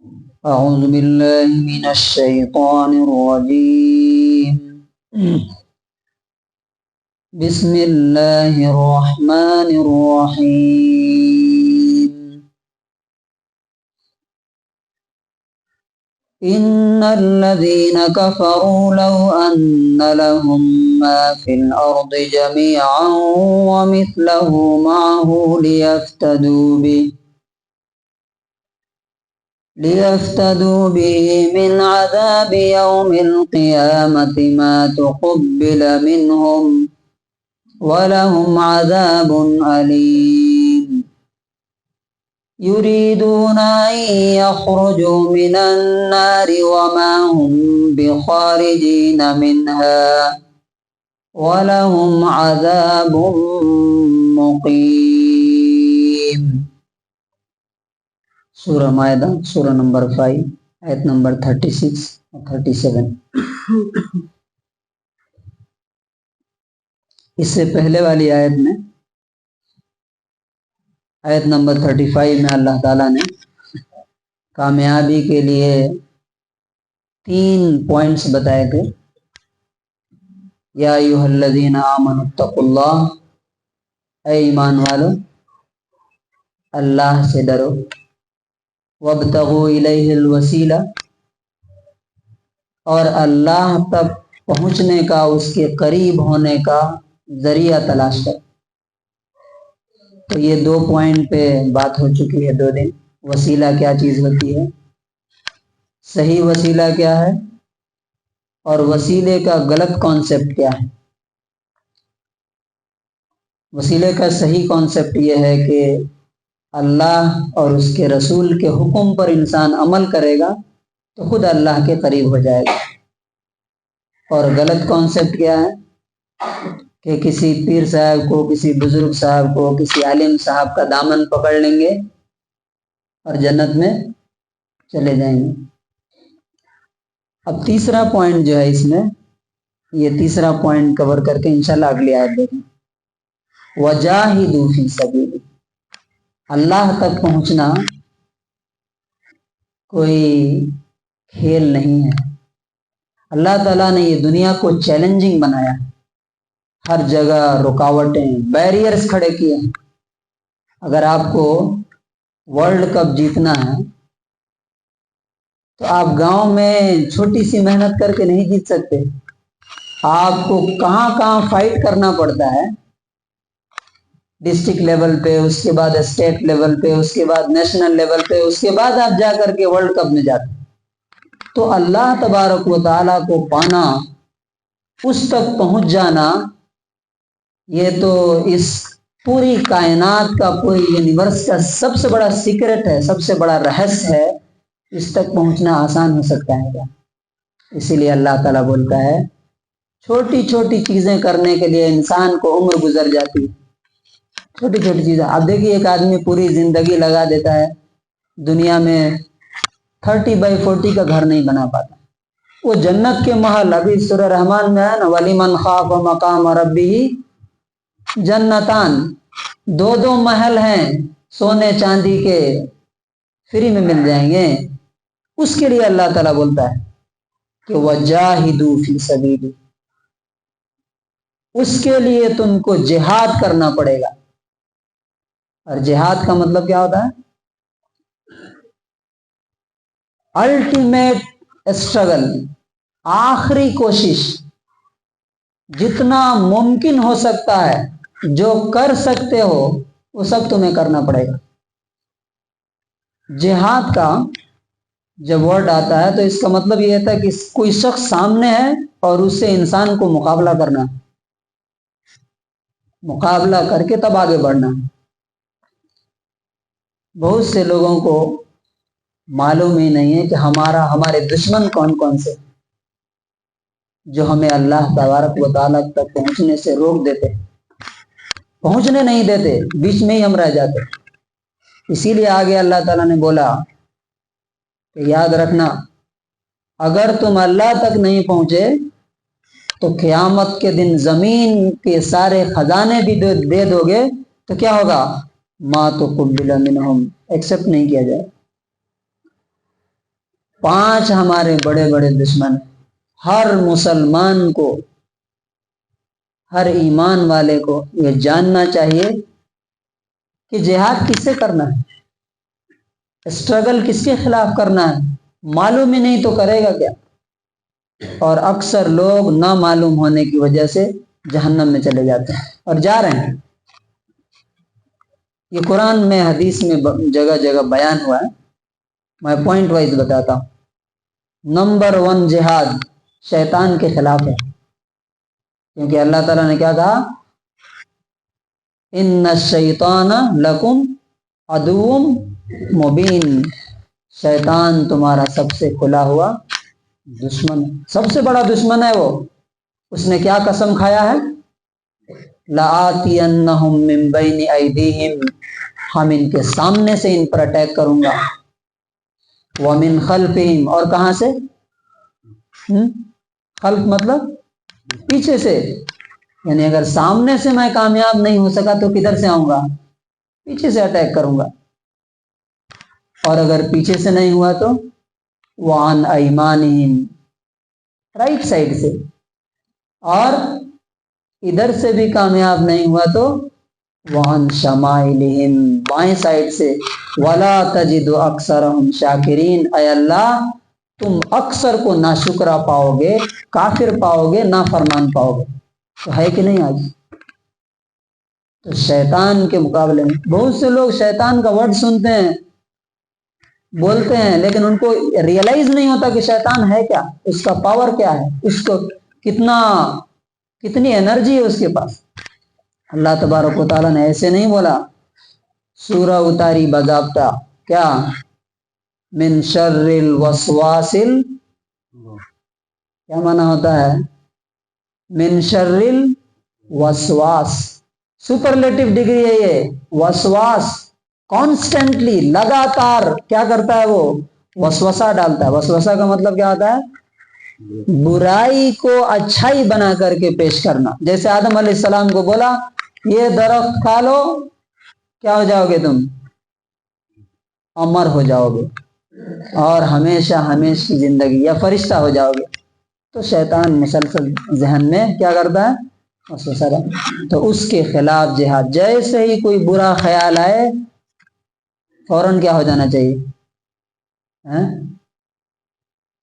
أعوذ بالله من الشيطان الرجيم. بسم الله الرحمن الرحيم. إن الذين كفروا لو أن لهم ما في الأرض جميعا ومثله معه ليفتدوا به من عذاب يوم القيامة ما تقبل منهم ولهم عذاب أليم. يريدون أن يخرجوا من النار وما هم بخارجين منها ولهم عذاب مقيم. سورہ مائدہ سورہ نمبر 5 آیت نمبر 36 اور 37. اس سے پہلے والی آیت میں آیت نمبر 35 میں اللہ تعالیٰ نے کامیابی کے لیے 3 پوائنٹس بتائے تھے. یا ایھا الذین آمنوا اتقوا اللہ، اے ایمان والو اللہ سے ڈرو. وابتغوا الیہ الوسیلہ، اور اللہ تک پہنچنے کا، اس کے قریب ہونے کا ذریعہ تلاش کر. تو یہ 2 پوائنٹ پہ بات ہو چکی ہے 2 دن. وسیلہ کیا چیز ہوتی ہے، صحیح وسیلہ کیا ہے، اور وسیلے کا غلط کانسیپٹ کیا ہے. وسیلے کا صحیح کانسیپٹ یہ ہے کہ اللہ اور اس کے رسول کے حکم پر انسان عمل کرے گا تو خود اللہ کے قریب ہو جائے گا. اور غلط کانسیپٹ کیا ہے کہ کسی پیر صاحب کو، کسی بزرگ صاحب کو، کسی عالم صاحب کا دامن پکڑ لیں گے اور جنت میں چلے جائیں گے. اب تیسرا پوائنٹ جو ہے اس میں، یہ تیسرا پوائنٹ کور کر کے انشاءاللہ اگلی آیت دیکھیں. وجاہدوا فی سبیلہ، اللہ تک پہنچنا کوئی کھیل نہیں ہے. اللہ تعالیٰ نے یہ دنیا کو چیلنجنگ بنایا، ہر جگہ رکاوٹیں، بیریئرز کھڑے کیے ہیں. اگر آپ کو ورلڈ کپ جیتنا ہے تو آپ گاؤں میں چھوٹی سی محنت کر کے نہیں جیت سکتے. آپ کو کہاں کہاں فائٹ کرنا پڑتا ہے، ڈسٹرکٹ لیول پہ، اس کے بعد اسٹیٹ لیول پہ، اس کے بعد نیشنل لیول پہ، اس کے بعد آپ جا کر کے ورلڈ کپ میں جاتے. تو اللہ تبارک و تعالیٰ کو پانا، اس تک پہنچ جانا، یہ تو اس پوری کائنات کا، پوری یونیورس کا سب سے بڑا سیکرٹ ہے، سب سے بڑا رہس ہے. اس تک پہنچنا آسان ہو سکتا ہے کیا؟ اسی لیے اللہ تعالیٰ بولتا ہے چھوٹی چھوٹی چیزیں کرنے کے لیے انسان کو عمر گزر جاتی ہے. چھوٹی چھوٹی چیزیں. آپ دیکھیے ایک آدمی پوری زندگی لگا دیتا ہے دنیا میں 30/40 کا گھر نہیں بنا پاتا. وہ جنت کے محل، ابھی سورہ رحمان میں ہے نا، وَلِمَنْ خَافَ مَقَامَ رَبِّهِ جنتان، 2 محل ہیں سونے چاندی کے، فری میں مل جائیں گے. اس کے لیے اللہ تعالیٰ بولتا ہے کہ وَجَاهِدُوا فِي سَبِيلِ، اس کے لیے تم کو جہاد کرنا پڑے گا. اور جہاد کا مطلب کیا ہوتا ہے؟ الٹیمیٹ اسٹرگل، آخری کوشش. جتنا ممکن ہو سکتا ہے، جو کر سکتے ہو وہ سب تمہیں کرنا پڑے گا. جہاد کا جب ورڈ آتا ہے تو اس کا مطلب یہ ہوتا ہے کہ کوئی شخص سامنے ہے اور اس سے انسان کو مقابلہ کرنا، مقابلہ کر کے تب آگے بڑھنا. بہت سے لوگوں کو معلوم ہی نہیں ہے کہ ہمارے دشمن کون کون سے، جو ہمیں اللہ تبارک و تعالیٰ تک پہنچنے سے روک دیتے، پہنچنے نہیں دیتے، بیچ میں ہی ہم رہ جاتے. اسی لیے آگے اللہ تعالیٰ نے بولا کہ یاد رکھنا، اگر تم اللہ تک نہیں پہنچے تو قیامت کے دن زمین کے سارے خزانے بھی دے دو گے تو کیا ہوگا؟ ما تقبل منہم، ایکسپٹ نہیں کیا جائے. 5 ہمارے بڑے بڑے دشمن ہیں۔ ہر مسلمان کو، ہر ایمان والے کو یہ جاننا چاہیے کہ جہاد کس سے کرنا ہے، اسٹرگل کس کے خلاف کرنا ہے۔ معلوم ہی نہیں تو کرے گا کیا؟ اور اکثر لوگ نہ معلوم ہونے کی وجہ سے جہنم میں چلے جاتے ہیں اور جا رہے ہیں۔ یہ قرآن میں، حدیث میں جگہ جگہ بیان ہوا ہے، میں پوائنٹ وائز بتاتا ہوں۔ نمبر 1 جہاد شیطان کے خلاف ہے، کیونکہ اللہ تعالیٰ نے کیا کہا؟ ان الشیطان لکم عدو مبین، شیطان تمہارا سب سے کھلا ہوا دشمن، سب سے بڑا دشمن ہے وہ۔ اس نے کیا قسم کھایا ہے؟ لآتینہم من بین ایدیہم، ہم ان کے سامنے سے ان پر اٹیک کروں گا، ومن خلفہم، اور کہاں سے؟ خلف مطلب پیچھے سے، یعنی اگر سامنے سے میں کامیاب نہیں ہو سکا تو کدھر سے آؤں گا؟ پیچھے سے اٹیک کروں گا، اور اگر پیچھے سے نہیں ہوا تو وعن ایمانہم، رائٹ سائڈ سے، اور ادھر سے بھی کامیاب نہیں ہوا تو وعن شمائلہم، بائیں سائڈ سے۔ ولا تجد اکثرہم شاکرین، اے اللہ تم اکثر کو ناشکرا پاؤ گے، کافر پاؤ گے، نافرمان پاؤ گے۔ تو ہے کہ نہیں آج؟ تو شیطان کے مقابلے میں بہت سے لوگ شیطان کا ورڈ سنتے ہیں، بولتے ہیں، لیکن ان کو ریئلائز نہیں ہوتا کہ شیطان ہے کیا، اس کا پاور کیا ہے، اس کو کتنی انرجی ہے اس کے پاس۔ اللہ تبارک و تعالیٰ نے ایسے نہیں بولا، سورہ اتاری باضابطہ، کیا؟ من شر الوسواس، کیا معنی ہوتا ہے؟ من شر الوسواس، سپرلیٹو ڈگری ہے یہ، وسواس، کانسٹنٹلی، لگاتار کیا کرتا ہے وہ؟ وسوسہ ڈالتا ہے۔ وسوسہ کا مطلب کیا ہوتا ہے؟ برائی کو اچھائی بنا کر کے پیش کرنا۔ جیسے آدم علیہ السلام کو بولا یہ درخت کھا لو، کیا ہو جاؤ گے تم؟ امر ہو جاؤ گے، اور ہمیشہ ہمیشہ کی زندگی، یا فرشتہ ہو جاؤ گے۔ تو شیطان مسلسل ذہن میں کیا کرتا ہے؟ وسوسہ ڈالتا۔ تو اس کے خلاف جہاد، جیسے ہی کوئی برا خیال آئے فوراً کیا ہو جانا چاہیے؟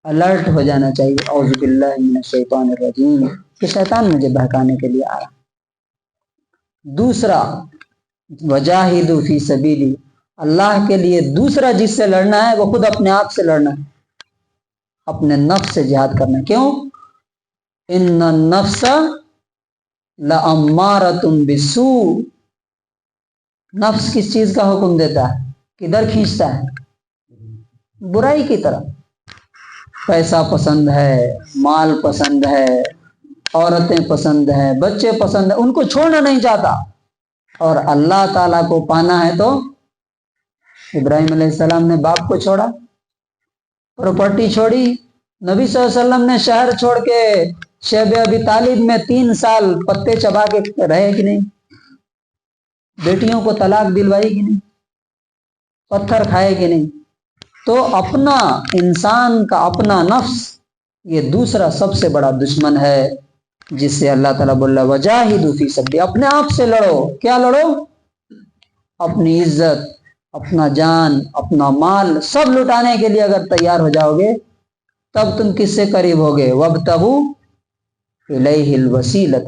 الرٹ ہو جانا چاہیے، اعوذ باللہ من الشیطان الرجیم، کہ شیطان مجھے بہکانے کے لیے آیا۔ دوسرا، وجاہدوا فی سبیلی، اللہ کے لیے دوسرا جس سے لڑنا ہے وہ خود اپنے آپ سے لڑنا ہے، اپنے نفس سے جہاد کرنا ہے۔ کیوں؟ ان النفس لامارۃ بالسوء، نفس کس چیز کا حکم دیتا ہے؟ کدھر کھینچتا ہے؟ برائی کی طرف۔ پیسہ پسند ہے، مال پسند ہے، عورتیں پسند ہیں، بچے پسند ہیں، ان کو چھوڑنا نہیں چاہتا۔ اور اللہ تعالیٰ کو پانا ہے تو ابراہیم علیہ السلام نے باپ کو چھوڑا، پراپرٹی چھوڑی، نبی صلی اللہ علیہ وسلم نے شہر چھوڑ کے شیب ابی طالب میں 3 سال پتے چبا کے رہے کہ نہیں؟ بیٹیوں کو طلاق دلوائی کہ نہیں؟ پتھر کھائے کہ نہیں؟ تو اپنا، انسان کا اپنا نفس یہ دوسرا سب سے بڑا دشمن ہے، جس سے اللہ تعالیٰ بول رہا ہے وجاہدوا فی سبیلی، اپنے آپ سے لڑو۔ کیا لڑو؟ اپنی عزت، اپنا جان، اپنا مال سب لٹانے کے لیے اگر تیار ہو جاؤ گے تب تم کس سے قریب ہوگے؟ وابتغوا الیہ الوسیلۃ۔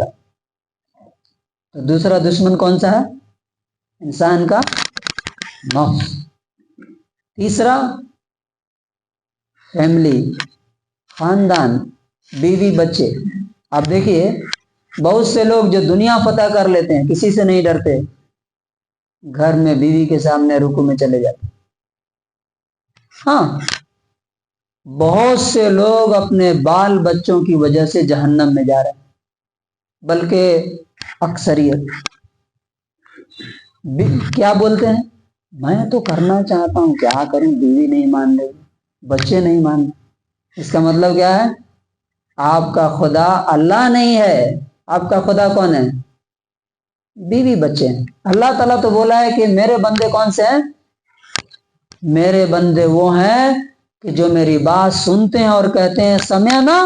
تو دوسرا دشمن کون سا ہے؟ انسان کا نفس۔ تیسرا، فیملی، خاندان، بیوی بچے۔ آپ دیکھیے بہت سے لوگ جو دنیا فتح کر لیتے ہیں، کسی سے نہیں ڈرتے، گھر میں بیوی کے سامنے رکوع میں چلے جاتے۔ ہاں، بہت سے لوگ اپنے بال بچوں کی وجہ سے جہنم میں جا رہے ہیں، بلکہ اکثریت کیا بولتے ہیں؟ میں تو کرنا چاہتا ہوں، کیا کروں، بیوی نہیں مان رہی، بچے نہیں مان رہے۔ اس کا مطلب کیا ہے؟ آپ کا خدا اللہ نہیں ہے، آپ کا خدا کون ہے؟ بیوی بچے ہیں۔ اللہ تعالیٰ تو بولا ہے کہ میرے بندے کون سے ہیں؟ میرے بندے وہ ہیں کہ جو میری بات سنتے ہیں اور کہتے ہیں سمعنا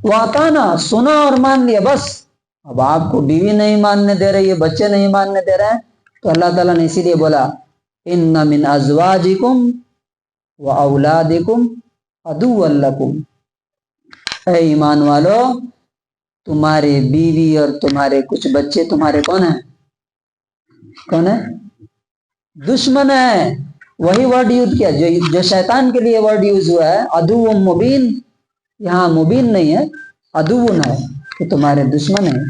واطعنا، سنا اور مان لیا بس. اب آپ کو بیوی نہیں ماننے دے رہی ہے، بچے نہیں ماننے دے رہے ہیں، تو اللہ تعالیٰ نے اسی لیے بولا ان من ازواجکم و اولادکم عدو لکم. اے ایمان والو، تمہارے بیوی اور تمہارے کچھ بچے تمہارے کون ہیں؟ کون ہے؟ دشمن ہے. وہی ورڈ یوز کیا جو شیطان کے لیے ورڈ یوز ہوا ہے، عدو مبین. یہاں مبین نہیں ہے، عدو ہے کہ تمہارے دشمن ہیں.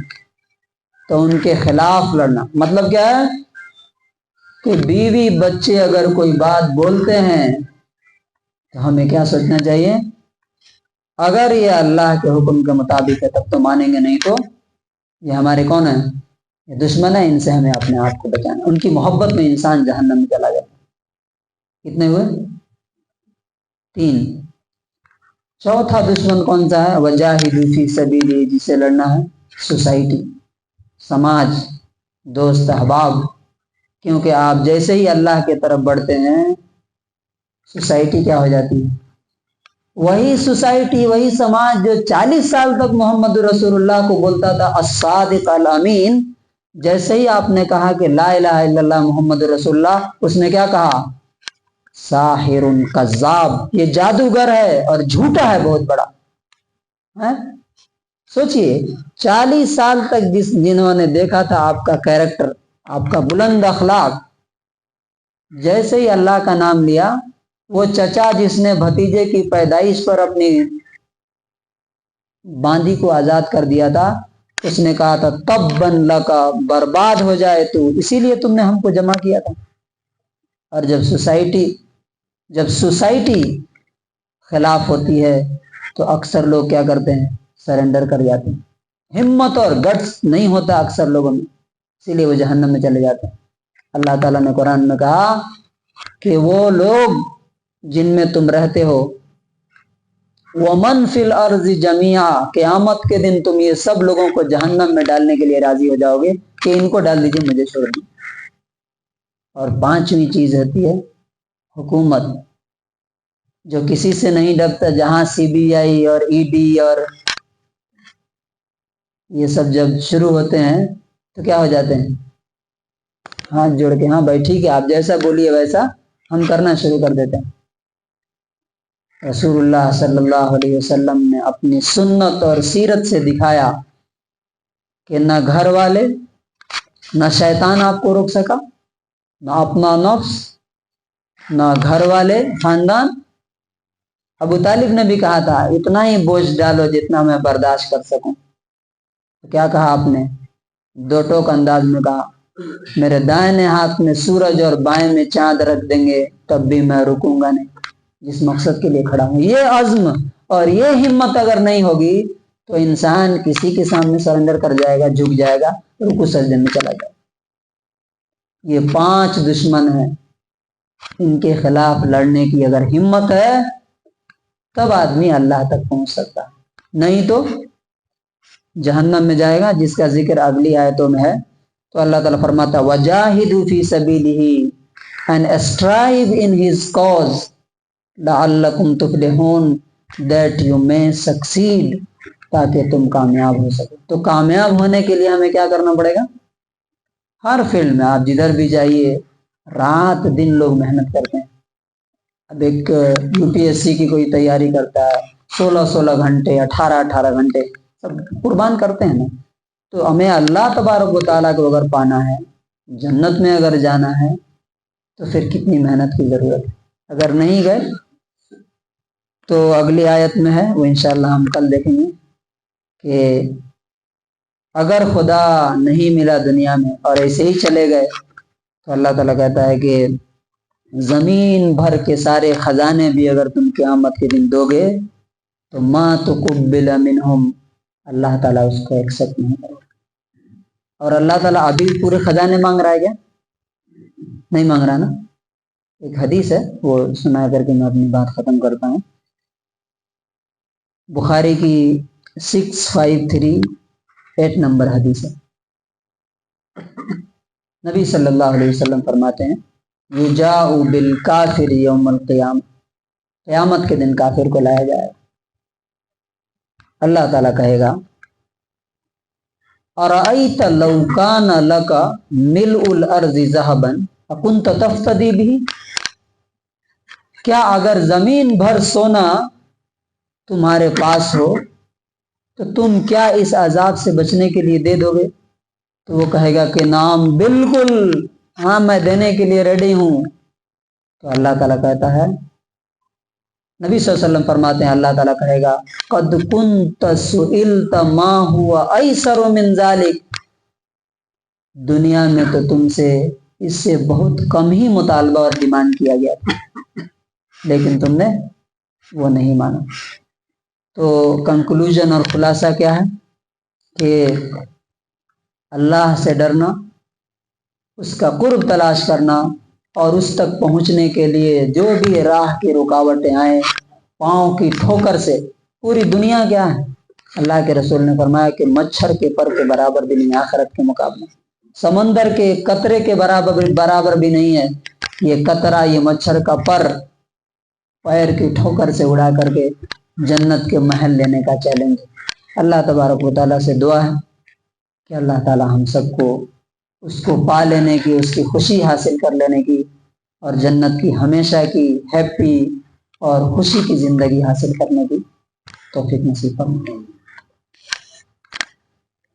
تو ان کے خلاف لڑنا مطلب کیا ہے کہ بیوی بچے اگر کوئی بات بولتے ہیں تو ہمیں کیا سوچنا چاہیے؟ اگر یہ اللہ کے حکم کے مطابق ہے تب تو مانیں گے، نہیں تو یہ ہمارے کون ہیں؟ یہ دشمن ہے. ان سے ہمیں اپنے آپ کو بچانا. ان کی محبت میں انسان جہنم میں چلا جاتا. کتنے ہوئے؟ 3. چوتھا دشمن کون سا ہے؟ وجاہدوا فی سبیلہ، جسے لڑنا ہے سوسائٹی، سماج، دوست احباب. کیونکہ آپ جیسے ہی اللہ کی طرف بڑھتے ہیں سوسائٹی کیا ہو جاتی ہے؟ وہی سوسائٹی، وہی سماج جو 40 سال تک محمد رسول اللہ کو بولتا تھا الصادق الامین، جیسے ہی آپ نے کہا کہ لا الہ الا اللہ محمد رسول اللہ، اس نے کیا کہا؟ ساحر کذاب، یہ جادوگر ہے اور جھوٹا ہے بہت بڑا. سوچئے 40 سال تک جنہوں نے دیکھا تھا آپ کا کیریکٹر، آپ کا بلند اخلاق، جیسے ہی اللہ کا نام لیا، وہ چچا جس نے بھتیجے کی پیدائش پر اپنی باندی کو آزاد کر دیا تھا، اس نے کہا تھا تباً لکا، برباد ہو جائے تو، اسی لیے تم نے ہم کو جمع کیا تھا. اور جب سوسائٹی خلاف ہوتی ہے تو اکثر لوگ کیا کرتے ہیں؟ سرنڈر کر جاتے ہیں. ہمت اور گٹس نہیں ہوتا اکثر لوگوں میں، اسی لیے وہ جہنم میں چلے جاتے ہیں. اللہ تعالیٰ نے قرآن میں کہا کہ وہ لوگ جن میں تم رہتے ہو، وَمَنْ فِي الْأَرْضِ جَمِيعًا، قیامت کے دن تم یہ سب لوگوں کو جہنم میں ڈالنے کے لیے راضی ہو جاؤ گے کہ ان کو ڈال دیجئے، مجھے چھوڑ دیں. اور 5ویں چیز ہوتی ہے حکومت، جو کسی سے نہیں ڈرتا. جہاں CBI اور ED اور یہ سب جب شروع ہوتے ہیں تو کیا ہو جاتے ہیں؟ ہاتھ جوڑ کے ہاں بھائی ٹھیک ہے، آپ جیسا بولیے ویسا ہم کرنا شروع کر دیتے ہیں. رسول اللہ صلی اللہ علیہ وسلم نے اپنی سنت اور سیرت سے دکھایا کہ نہ گھر والے، نہ شیطان آپ کو روک سکا، نہ اپنا نفس، نہ گھر والے، خاندان. ابو طالب نے بھی کہا تھا اتنا ہی بوجھ ڈالو جتنا میں برداشت کر سکوں. تو کیا کہا آپ نے؟ 2 ٹوک انداز میں کہا میرے دائیں ہاتھ میں سورج اور بائیں میں چاند رکھ دیں گے تب بھی میں رکوں گا نہیں، جس مقصد کے لیے کھڑا ہوں. یہ عزم اور یہ ہمت اگر نہیں ہوگی تو انسان کسی کے سامنے سرنڈر کر جائے گا، جھک جائے گا، رکوع سجدے میں چلا جائے گا. یہ 5 دشمن ہیں، ان کے خلاف لڑنے کی اگر ہمت ہے تب آدمی اللہ تک پہنچ سکتا، نہیں تو جہنم میں جائے گا، جس کا ذکر اگلی آیتوں میں ہے. تو اللہ تعالیٰ فرماتا وَجَاهِدُوا فِي سَبِيلِهِ and strive in his cause لَعَلَّكُمْ تُفْلِحُونَ that you may succeed، تاکہ تم کامیاب ہو سکو. تو کامیاب ہونے کے لیے ہمیں کیا کرنا پڑے گا؟ ہر فیلڈ میں آپ جدھر بھی جائیے، رات دن لوگ محنت کرتے ہیں. اب ایک UPSC کی کوئی تیاری کرتا ہے، 16 گھنٹے، 18 گھنٹے سب قربان کرتے ہیں نا. تو ہمیں اللہ تبارک و تعالیٰ کو اگر پانا ہے، جنت میں اگر جانا ہے، تو پھر کتنی محنت کی ضرورت ہے. اگر نہیں گئے تو اگلی آیت میں ہے، وہ انشاءاللہ ہم کل دیکھیں گے کہ اگر خدا نہیں ملا دنیا میں اور ایسے ہی چلے گئے تو اللہ تعالیٰ کہتا ہے کہ زمین بھر کے سارے خزانے بھی اگر تم قیامت کے دن دو گے تو ما تقبل منہم، اللہ تعالیٰ اس کو ایکسپٹ نہیں کرے. اور اللہ تعالیٰ ابھی پورے خزانے مانگ رہا ہے کیا؟ نہیں مانگ رہا نا. ایک حدیث ہے، وہ سنا کر کے میں اپنی بات ختم کرتا ہوں. بخاری کی 6538 نمبر حدیث ہے. نبی صلی اللہ علیہ وسلم فرماتے ہیں یجاء بالکافر یوم القیامہ، قیامت کے دن کافر کو لایا جائے گا۔ اللہ تعالیٰ کہے گا ارأیت لو کان لک ملء الارض ذهبا اکنت تفتدی به، کیا اگر زمین بھر سونا تمہارے پاس ہو تو تم کیا اس عذاب سے بچنے کے لیے دے دو گے؟ تو وہ کہے گا کہ نام بالکل، ہاں میں دینے کے لیے ریڈی ہوں۔ تو اللہ تعالیٰ کہتا ہے، نبی صلی اللہ علیہ وسلم فرماتے ہیں اللہ تعالیٰ کہے گا قد کنت سئلت ما هو ایسر من ذلک، دنیا میں تو تم سے اس سے بہت کم ہی مطالبہ اور ڈیمانڈ کیا گیا تھا، لیکن تم نے وہ نہیں مانا۔ تو کنکلوژن اور خلاصہ کیا ہے کہ اللہ سے ڈرنا، اس کا قرب تلاش کرنا، اور اس تک پہنچنے کے لیے جو بھی راہ کی رکاوٹیں آئیں، پاؤں کی ٹھوکر سے، پوری دنیا کیا ہے، اللہ کے رسول نے فرمایا کہ مچھر کے پر کے برابر بھی نہیں آخرت کے مقابلے، سمندر کے قطرے کے برابر بھی نہیں ہے یہ قطرہ، یہ مچھر کا پر پیر کی ٹھوکر سے اڑا کر کے جنت کے محل لینے کا چیلنج۔ اللہ تبارک و تعالیٰ سے دعا ہے کہ اللہ تعالیٰ ہم سب کو اس کو پا لینے کی، اس کی خوشی حاصل کر لینے کی، اور جنت کی ہمیشہ کی ہیپی اور خوشی کی زندگی حاصل کرنے کی توفیق نصیب فرمائے۔